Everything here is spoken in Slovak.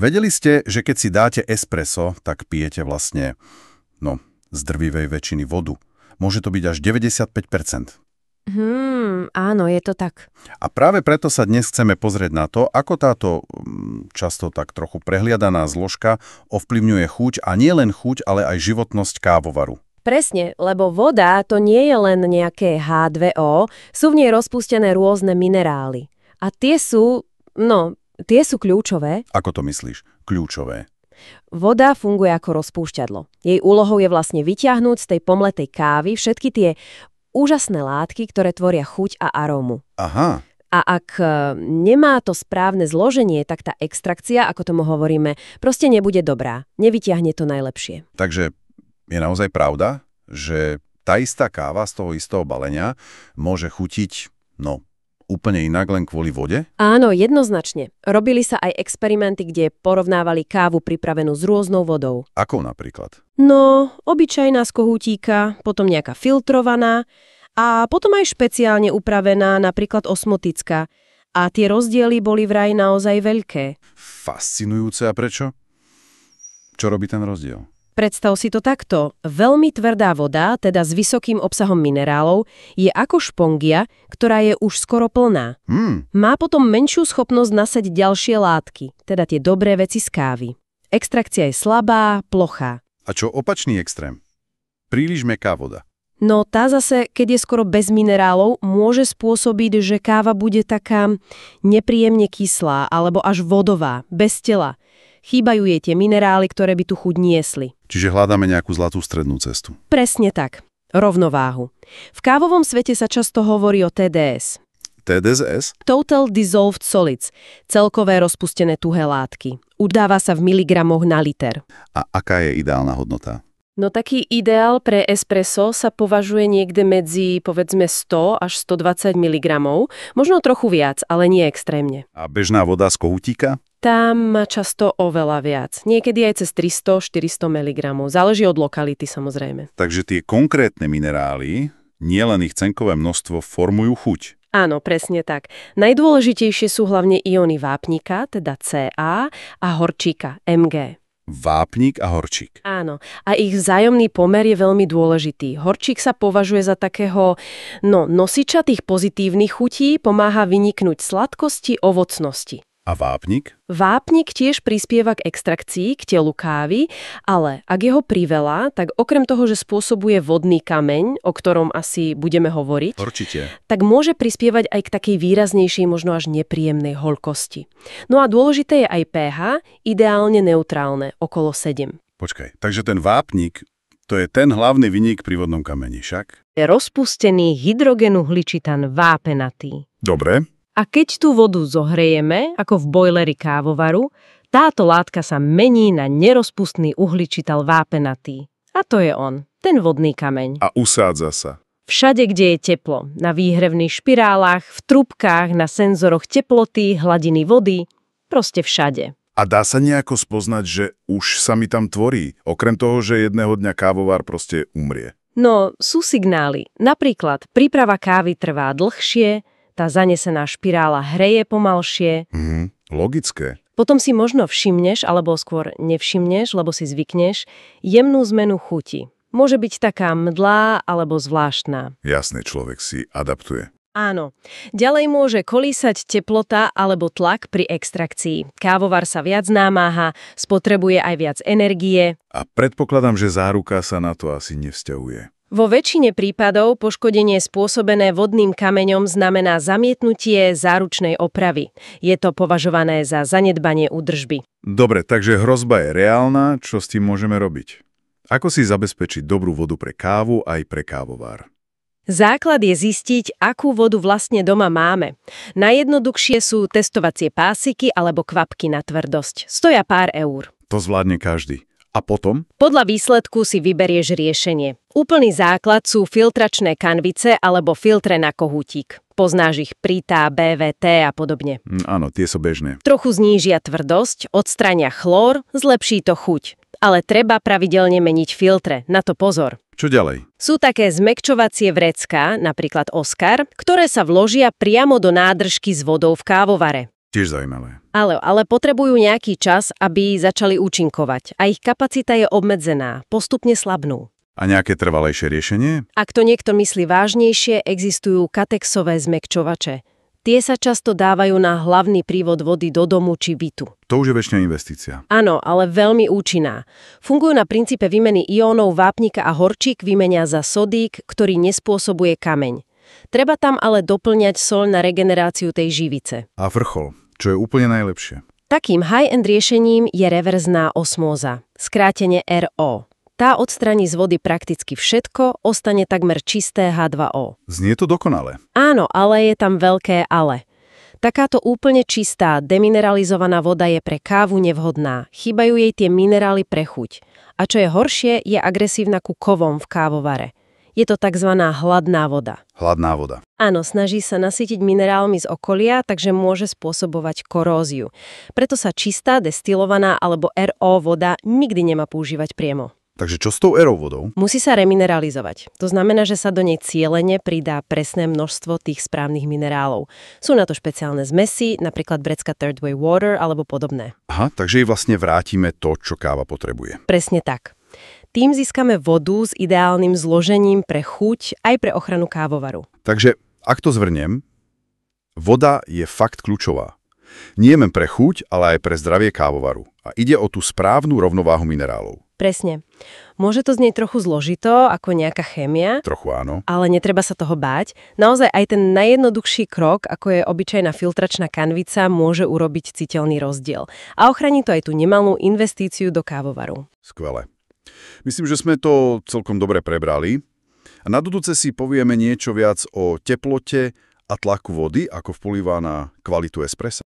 Vedeli ste, že keď si dáte espresso, tak pijete vlastne, z drvivej väčšiny vodu. Môže to byť až 95%. Áno, je to tak. A práve preto sa dnes chceme pozrieť na to, ako táto často tak trochu prehliadaná zložka ovplyvňuje chuť a nie len chuť, ale aj životnosť kávovaru. Presne, lebo voda to nie je len nejaké H2O, sú v nej rozpustené rôzne minerály. A tie sú kľúčové. Ako to myslíš? Kľúčové. Voda funguje ako rozpúšťadlo. Jej úlohou je vlastne vyťahnuť z tej pomletej kávy všetky tie úžasné látky, ktoré tvoria chuť a arómu. Aha. A ak nemá to správne zloženie, tak tá extrakcia, ako tomu hovoríme, proste nebude dobrá. Nevyťahne to najlepšie. Takže je naozaj pravda, že tá istá káva z toho istého balenia môže chutiť, úplne inak len kvôli vode? Áno, jednoznačne. Robili sa aj experimenty, kde porovnávali kávu pripravenú s rôznou vodou. Akou napríklad? Obyčajná z kohútíka, potom nejaká filtrovaná a potom aj špeciálne upravená, napríklad osmotická. A tie rozdiely boli vraj naozaj veľké. Fascinujúce. A prečo? Čo robí ten rozdiel? Predstav si to takto. Veľmi tvrdá voda, teda s vysokým obsahom minerálov, je ako špongia, ktorá je už skoro plná. Má potom menšiu schopnosť nasať ďalšie látky, teda tie dobré veci z kávy. Extrakcia je slabá, plochá. A čo opačný extrém? Príliš mäkká voda. Tá zase, keď je skoro bez minerálov, môže spôsobiť, že káva bude taká nepríjemne kyslá alebo až vodová, bez tela. Chýbajú jej tie minerály, ktoré by tu chuť niesli. Čiže hľadáme nejakú zlatú strednú cestu. Presne tak. Rovnováhu. V kávovom svete sa často hovorí o TDS. TDS? Total Dissolved Solids. Celkové rozpustené tuhé látky. Udáva sa v miligramoch na liter. A aká je ideálna hodnota? Taký ideál pre espresso sa považuje niekde medzi, povedzme, 100 až 120 mg. Možno trochu viac, ale nie extrémne. A bežná voda z kohútika? Tam má často oveľa viac. Niekedy aj cez 300-400 mg. Záleží od lokality, samozrejme. Takže tie konkrétne minerály, nielen ich cenkové množstvo, formujú chuť. Áno, presne tak. Najdôležitejšie sú hlavne ióny vápnika, teda Ca, a horčíka, Mg. Vápnik a horčík. Áno. A ich vzájomný pomer je veľmi dôležitý. Horčík sa považuje za takého, nosiča tých pozitívnych chutí, pomáha vyniknúť sladkosti, ovocnosti. A vápnik? Vápnik tiež prispieva k extrakcii, k telu kávy, ale ak je ho priveľa, tak okrem toho, že spôsobuje vodný kameň, o ktorom asi budeme hovoriť, určite, tak môže prispievať aj k takej výraznejšej, možno až nepríjemnej hoľkosti. A dôležité je aj pH, ideálne neutrálne, okolo 7. Počkaj, takže ten vápnik, to je ten hlavný viník pri vodnom kameni, však? Je rozpustený hydrogenuhličitan vápenatý. Dobre. A keď tú vodu zohrejeme, ako v bojleri kávovaru, táto látka sa mení na nerozpustný uhličital vápenatý. A to je on, ten vodný kameň. A usádza sa. Všade, kde je teplo. Na výhrevných špirálach, v trúbkách, na senzoroch teploty, hladiny vody. Proste všade. A dá sa nejako spoznať, že už sa mi tam tvorí? Okrem toho, že jedného dňa kávovar proste umrie. Sú signály. Napríklad, príprava kávy trvá dlhšie, tá zanesená špirála hreje pomalšie. Logické. Potom si možno všimneš, alebo skôr nevšimneš, lebo si zvykneš, jemnú zmenu chuti. Môže byť taká mdlá alebo zvláštna. Jasne, človek si adaptuje. Áno. Ďalej môže kolísať teplota alebo tlak pri extrakcii. Kávovar sa viac námáha, spotrebuje aj viac energie. A predpokladám, že záruka sa na to asi nevzťahuje. Vo väčšine prípadov poškodenie spôsobené vodným kameňom znamená zamietnutie záručnej opravy. Je to považované za zanedbanie údržby. Dobre, takže hrozba je reálna, čo s tým môžeme robiť? Ako si zabezpečiť dobrú vodu pre kávu aj pre kávovár? Základ je zistiť, akú vodu vlastne doma máme. Najjednoduchšie sú testovacie pásiky alebo kvapky na tvrdosť. Stoja pár eur. To zvládne každý. A potom? Podľa výsledku si vyberieš riešenie. Úplný základ sú filtračné kanvice alebo filtre na kohútik. Poznáš ich Prita, BVT a podobne. Áno, tie sú bežné. Trochu znížia tvrdosť, odstrania chlór, zlepší to chuť. Ale treba pravidelne meniť filtre, na to pozor. Čo ďalej? Sú také zmäkčovacie vrecká, napríklad Oskar, ktoré sa vložia priamo do nádržky s vodou v kávovare. Tiež zaujímavé. Ale potrebujú nejaký čas, aby začali účinkovať. A ich kapacita je obmedzená, postupne slabnú. A nejaké trvalejšie riešenie? Ak to niekto myslí vážnejšie, existujú katexové zmäkčovače. Tie sa často dávajú na hlavný prívod vody do domu či bytu. To už je väčšia investícia. Áno, ale veľmi účinná. Fungujú na princípe výmeny iónov vápnika a horčík vymenia za sodík, ktorý nespôsobuje kameň. Treba tam ale doplňať soľ na regeneráciu tej živice. A vrchol, čo je úplne najlepšie. Takým high-end riešením je reverzná osmóza, skrátene RO. Tá odstraní z vody prakticky všetko, ostane takmer čisté H2O. Znie to dokonale. Áno, ale je tam veľké ale. Takáto úplne čistá, demineralizovaná voda je pre kávu nevhodná. Chýbajú jej tie minerály pre chuť. A čo je horšie, je agresívna ku kovom v kávovare. Je to tzv. Hladná voda. Hladná voda. Áno, snaží sa nasytiť minerálmi z okolia, takže môže spôsobovať koróziu. Preto sa čistá, destilovaná alebo RO voda nikdy nemá používať priamo. Takže čo s tou RO vodou? Musí sa remineralizovať. To znamená, že sa do nej cielene pridá presné množstvo tých správnych minerálov. Sú na to špeciálne zmesy, napríklad Brecka Third Way Water alebo podobné. Aha, takže jej vlastne vrátime to, čo káva potrebuje. Presne tak. Tým získame vodu s ideálnym zložením pre chuť aj pre ochranu kávovaru. Takže, ak to zvrnem, voda je fakt kľúčová. Nie len pre chuť, ale aj pre zdravie kávovaru. A ide o tú správnu rovnováhu minerálov. Presne. Môže to znieť trochu zložito, ako nejaká chémia. Trochu áno. Ale netreba sa toho báť. Naozaj aj ten najjednoduchší krok, ako je obyčajná filtračná kanvica, môže urobiť citeľný rozdiel. A ochráni to aj tú nemalú investíciu do kávovaru. Skvelé. Myslím, že sme to celkom dobre prebrali. A na budúce si povieme niečo viac o teplote a tlaku vody, ako vplýva na kvalitu espressa.